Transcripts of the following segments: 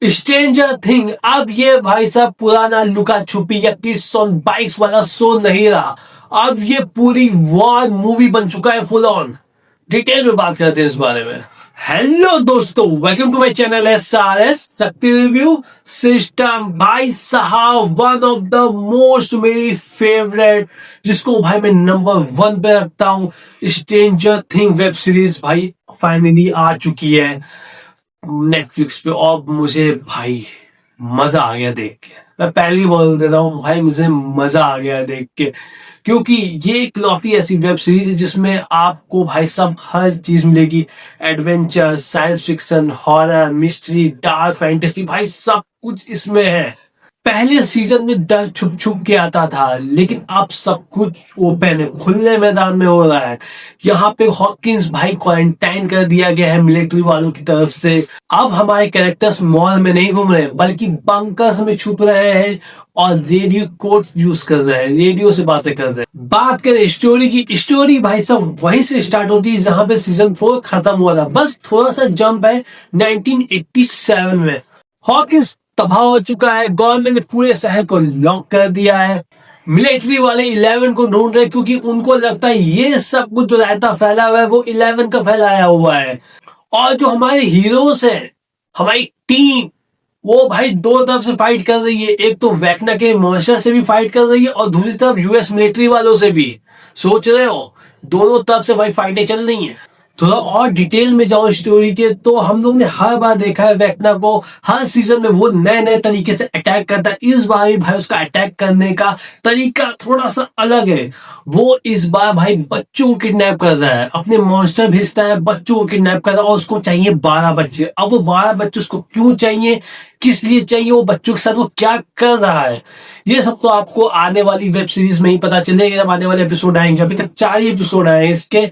Stranger thing अब ये भाई साहब पुराना लुका छुपी या किड्स ऑन बाइक्स वाला शो नहीं रहा। अब ये पूरी वॉर मूवी बन चुका है फुल ऑन। डिटेल में बात करते हैं इस बारे में। हेलो दोस्तों, welcome to my channel SRS Shakti review system. भाई साहब वन ऑफ द मोस्ट मेरी फेवरेट, जिसको भाई मैं नंबर 1 पे रखता हूं, स्ट्रेंजर थिंग वेब सीरीज भाई फाइनली आ चुकी है नेटफ्लिक्स पे। और मुझे भाई मजा आ गया देख के। मैं पहली बोल देता हूँ भाई, मुझे मजा आ गया देख के, क्योंकि ये इकलौती ऐसी वेब सीरीज है जिसमें आपको भाई सब हर चीज मिलेगी। Adventure, science fiction, horror, mystery, dark fantasy, भाई सब कुछ इसमें है। पहले सीजन में डर छुप छुप के आता था, लेकिन अब सब कुछ ओपन है, खुले मैदान में हो रहा है। यहाँ पे हॉकिंस भाई क्वारंटाइन कर दिया गया है मिलिट्री वालों की तरफ से। अब हमारे कैरेक्टर्स मॉल में नहीं घूम रहे, बल्कि बंकर्स में छुप रहे हैं और रेडियो कोड यूज कर रहे हैं, रेडियो से बातें कर रहे हैं। बात करें स्टोरी की, स्टोरी भाई सब वहीं से स्टार्ट होती है जहां पे सीजन 4 खत्म हुआ था। बस थोड़ा सा जंप है 1987 में। हॉकिंस तबाह हो चुका है, गवर्नमेंट ने पूरे शहर को लॉक कर दिया है। मिलिट्री वाले 11 को ढूंढ रहे, क्योंकि उनको लगता है ये सब कुछ जो रायता फैला हुआ है वो 11 का फैलाया हुआ है। और जो हमारे हीरोज हैं, हमारी टीम, वो भाई दो तरफ से फाइट कर रही है। एक तो वैकना के मॉन्स्टर से भी फाइट कर रही है और दूसरी तरफ यूएस मिलिट्री वालों से भी। सोच रहे हो, दोनों तरफ से भाई फाइटें चल रही हैं। थोड़ा और डिटेल में जाओ स्टोरी के, तो हम लोग ने हर बार देखा है वैकना को हर सीजन में वो नए नए तरीके से अटैक करता है। इस बार भी भाई उसका अटैक करने का तरीका थोड़ा सा अलग है। वो इस बार भाई बच्चों को किडनैप कर रहा है, अपने मॉन्स्टर भेजता है, बच्चों को किडनैप कर रहा है। और उसको चाहिए 12 बच्चे। अब वो 12 बच्चे उसको क्यों चाहिए, किस लिए चाहिए, वो बच्चों के साथ वो क्या कर रहा है, ये सब तो आपको आने वाली वेब सीरीज में ही पता चलेगा, जब आने वाले एपिसोड आएंगे। अभी तक 4 ही एपिसोड आए हैं इसके,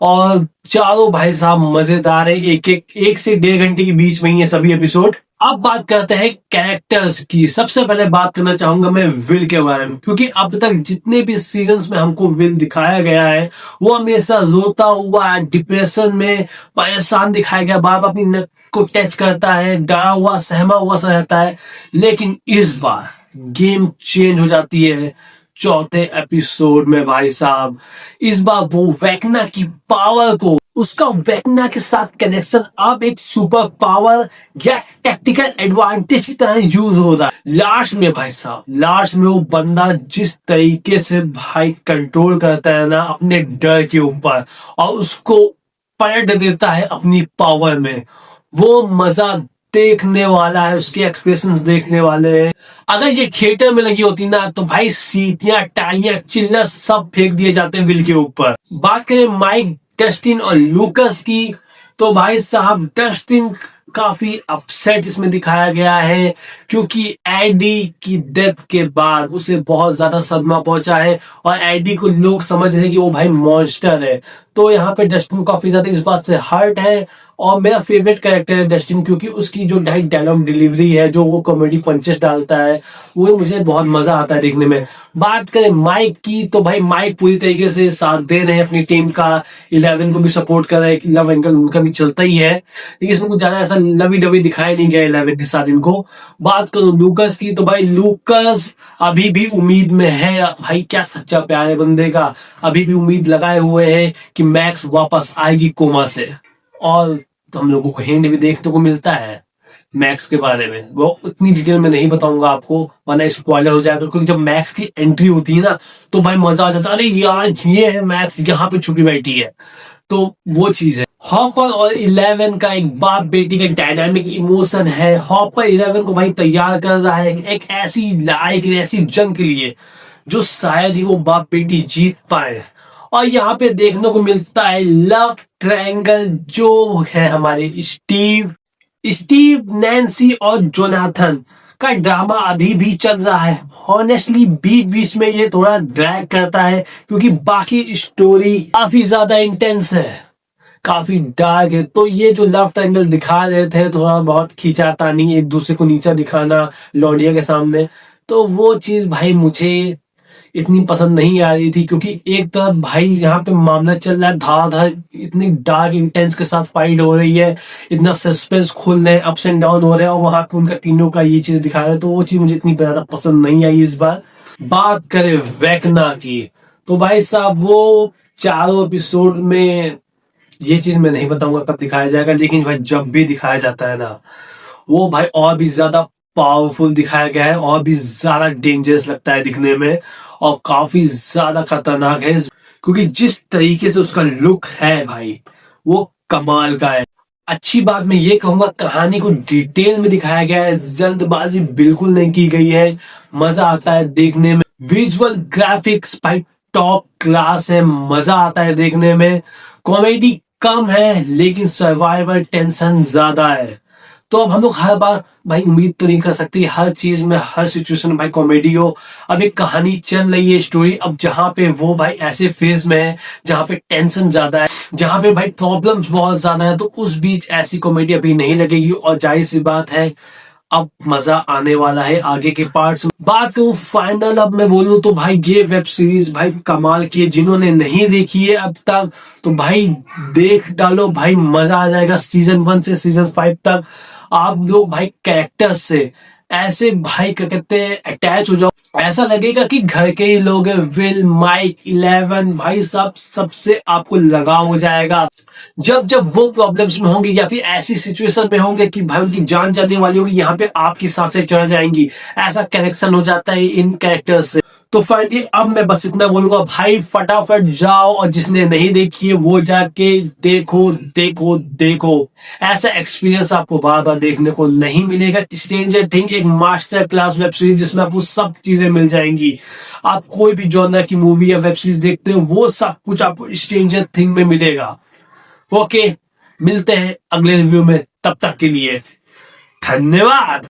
और चारों भाई साहब मजेदार है। एक से 1.5 घंटे के बीच में ही है सभी एपिसोड। अब बात करते हैं कैरेक्टर्स की। सबसे पहले बात करना चाहूंगा मैं विल के बारे में, क्योंकि अब तक जितने भी सीजन्स में हमको विल दिखाया गया है वो हमेशा रोता हुआ, डिप्रेशन में परेशान दिखाया गया, बार बार अपनी नेक को टच करता है, डरा हुआ सहमा हुआ सा रहता है। लेकिन इस बार गेम चेंज हो जाती है 4थे एपिसोड में भाई साहब। इस बार वो वैकना की पावर को, उसका वैकना के साथ कनेक्शन अब एक सुपर पावर या टैक्टिकल एडवांटेज की तरह यूज हो रहा है। लास्ट में भाई साहब, लास्ट में वो बंदा जिस तरीके से भाई कंट्रोल करता है ना अपने डर के ऊपर, और उसको पलट देता है अपनी पावर में, वो मजा देखने वाला है। उसके एक्सप्रेशंस देखने वाले हैं। अगर ये थिएटर में लगी होती ना, तो भाई सीटियां, टालियां, चिल्लर सब फेंक दिए जाते हैं विल के ऊपर। बात करें माइक, डस्टिन और लूकस की, तो भाई साहब डस्टिन काफी अपसेट इसमें दिखाया गया है, क्योंकि एडी की डेथ के बाद उसे बहुत ज्यादा सदमा पहुंचा है और एडी को लोग समझ रहे हैं कि वो भाई मॉन्स्टर है। तो यहाँ पे डस्टिन काफी ज्यादा इस बात से हर्ट है। और मेरा फेवरेट कैरेक्टर है डस्टिन, क्योंकि उसकी जो डायलॉग डिलीवरी है, जो वो कॉमेडी पंचेस डालता है, वो मुझे बहुत मजा आता है देखने में। बात करें माइक की, तो भाई माइक पूरी तरीके से साथ दे रहे हैं अपनी टीम का, 11 को भी सपोर्ट कर रहे हैं। लव एंगल उनका भी चलता ही है, लेकिन इसमें कुछ ज्यादा ऐसा लवी डवी दिखाया नहीं गया 11 के साथ इनको। बात करूं लूकस की, तो भाई लूकस अभी भी उम्मीद में है। भाई क्या सच्चा प्यार है बंदे का, अभी भी उम्मीद लगाए हुए है कि मैक्स वापस आएगी कोमा से। और तो हम लोगों को हिंट भी देखने को मिलता है मैक्स के बारे में, वो उतनी डिटेल में नहीं बताऊंगा आपको वरना स्पॉइलर हो जाएगा। क्योंकि जब मैक्स की एंट्री होती है ना, तो भाई मजा आ जाता है, अरे यार ये है मैक्स, यहाँ पे छुपी बैठी है। तो वो चीज है। हॉपर और 11 का एक बाप बेटी का डायनामिक इमोशन है। हॉपर 11 को भाई तैयार कर रहा है एक ऐसी लाइक, ऐसी जंग के लिए जो शायद ही वो बाप बेटी जीत पाए। और यहाँ पे देखने को मिलता है लव ट्रायंगल, जो है हमारे स्टीव, नैन्सी और जोनाथन का ड्रामा अभी भी चल रहा है। ऑनेस्टली बीच बीच में ये थोड़ा ड्रैग करता है, क्योंकि बाकी स्टोरी काफी ज्यादा इंटेंस है, काफी डार्क है। तो ये जो लव ट्रायंगल दिखा रहे थे, थोड़ा बहुत खींचातानी, एक दूसरे को नीचा दिखाना लौंडिया के सामने, तो वो चीज भाई मुझे इतनी पसंद नहीं आ रही थी, क्योंकि एक तरफ भाई यहाँ पे मामला चल रहा है धार इतनी डार्क इंटेंस के साथ फाइट हो रही है, इतना सस्पेंस खुल रहे हैं, अप्स एंड डाउन हो रहे हैं, और वहां पे उनका तीनों का ये चीज दिखा रहे हैं, तो वो चीज मुझे इतनी ज्यादा पसंद नहीं आई इस बार। बात करें वेकना की, तो भाई साहब वो चारों एपिसोड में, ये चीज मैं नहीं बताऊंगा कब दिखाया जाएगा, लेकिन भाई जब भी दिखाया जाता है ना, वो भाई और भी ज्यादा पावरफुल दिखाया गया है, और भी ज्यादा डेंजरस लगता है दिखने में, और काफी ज्यादा खतरनाक है, क्योंकि जिस तरीके से उसका लुक है भाई, वो कमाल का है। अच्छी बात मैं ये कहूंगा, कहानी को डिटेल में दिखाया गया है, जल्दबाजी बिल्कुल नहीं की गई है, मजा आता है देखने में। विजुअल ग्राफिक्स भाई टॉप क्लास है, मजा आता है देखने में। कॉमेडी कम है, लेकिन सर्वाइवल टेंशन ज्यादा है। तो अब हम लोग हर बार भाई उम्मीद तो नहीं कर सकती हर चीज में, हर सिचुएशन में भाई कॉमेडी हो। अब एक कहानी चल रही है स्टोरी, अब जहां पे वो भाई ऐसे फेज में है जहां पे टेंशन ज्यादा है, जहां पे भाई प्रॉब्लम्स बहुत ज्यादा है, तो उस बीच ऐसी कॉमेडी अभी नहीं लगेगी, और जाहिर सी बात है अब मजा आने वाला है आगे के पार्ट्स। बात करूं फाइनल, अब मैं बोलूं तो भाई ये वेब सीरीज भाई कमाल की है। जिन्होंने नहीं देखी है अब तक, तो भाई देख डालो भाई, मजा आ जाएगा। सीजन 1 से सीजन 5 तक आप लोग भाई कैरेक्टर्स से ऐसे भाई क्या कहते हैं अटैच हो जाओ, ऐसा लगेगा कि घर के ही लोग हैं। विल, माइक, 11 भाई साहब सबसे आपको लगाव हो जाएगा। जब जब वो प्रॉब्लम्स में होंगे या फिर ऐसी सिचुएशन में होंगे कि भाई उनकी जान जाने वाली होगी, यहाँ पे आपकी सांसें चढ़ जाएंगी, ऐसा कनेक्शन हो जाता है इन कैरेक्टर्स से। तो फाइनली अब मैं बस इतना बोलूंगा भाई, फटाफट जाओ, और जिसने नहीं देखी है वो जाके देखो देखो देखो। ऐसा एक्सपीरियंस आपको बार बार देखने को नहीं मिलेगा। स्ट्रेंजर थिंग एक मास्टर क्लास वेब सीरीज, जिसमें आपको सब चीजें मिल जाएंगी। आप कोई भी जॉनर की मूवी या वेब सीरीज देखते हो, वो सब कुछ आपको स्ट्रेंजर थिंग में मिलेगा। ओके, मिलते हैं अगले रिव्यू में, तब तक के लिए धन्यवाद।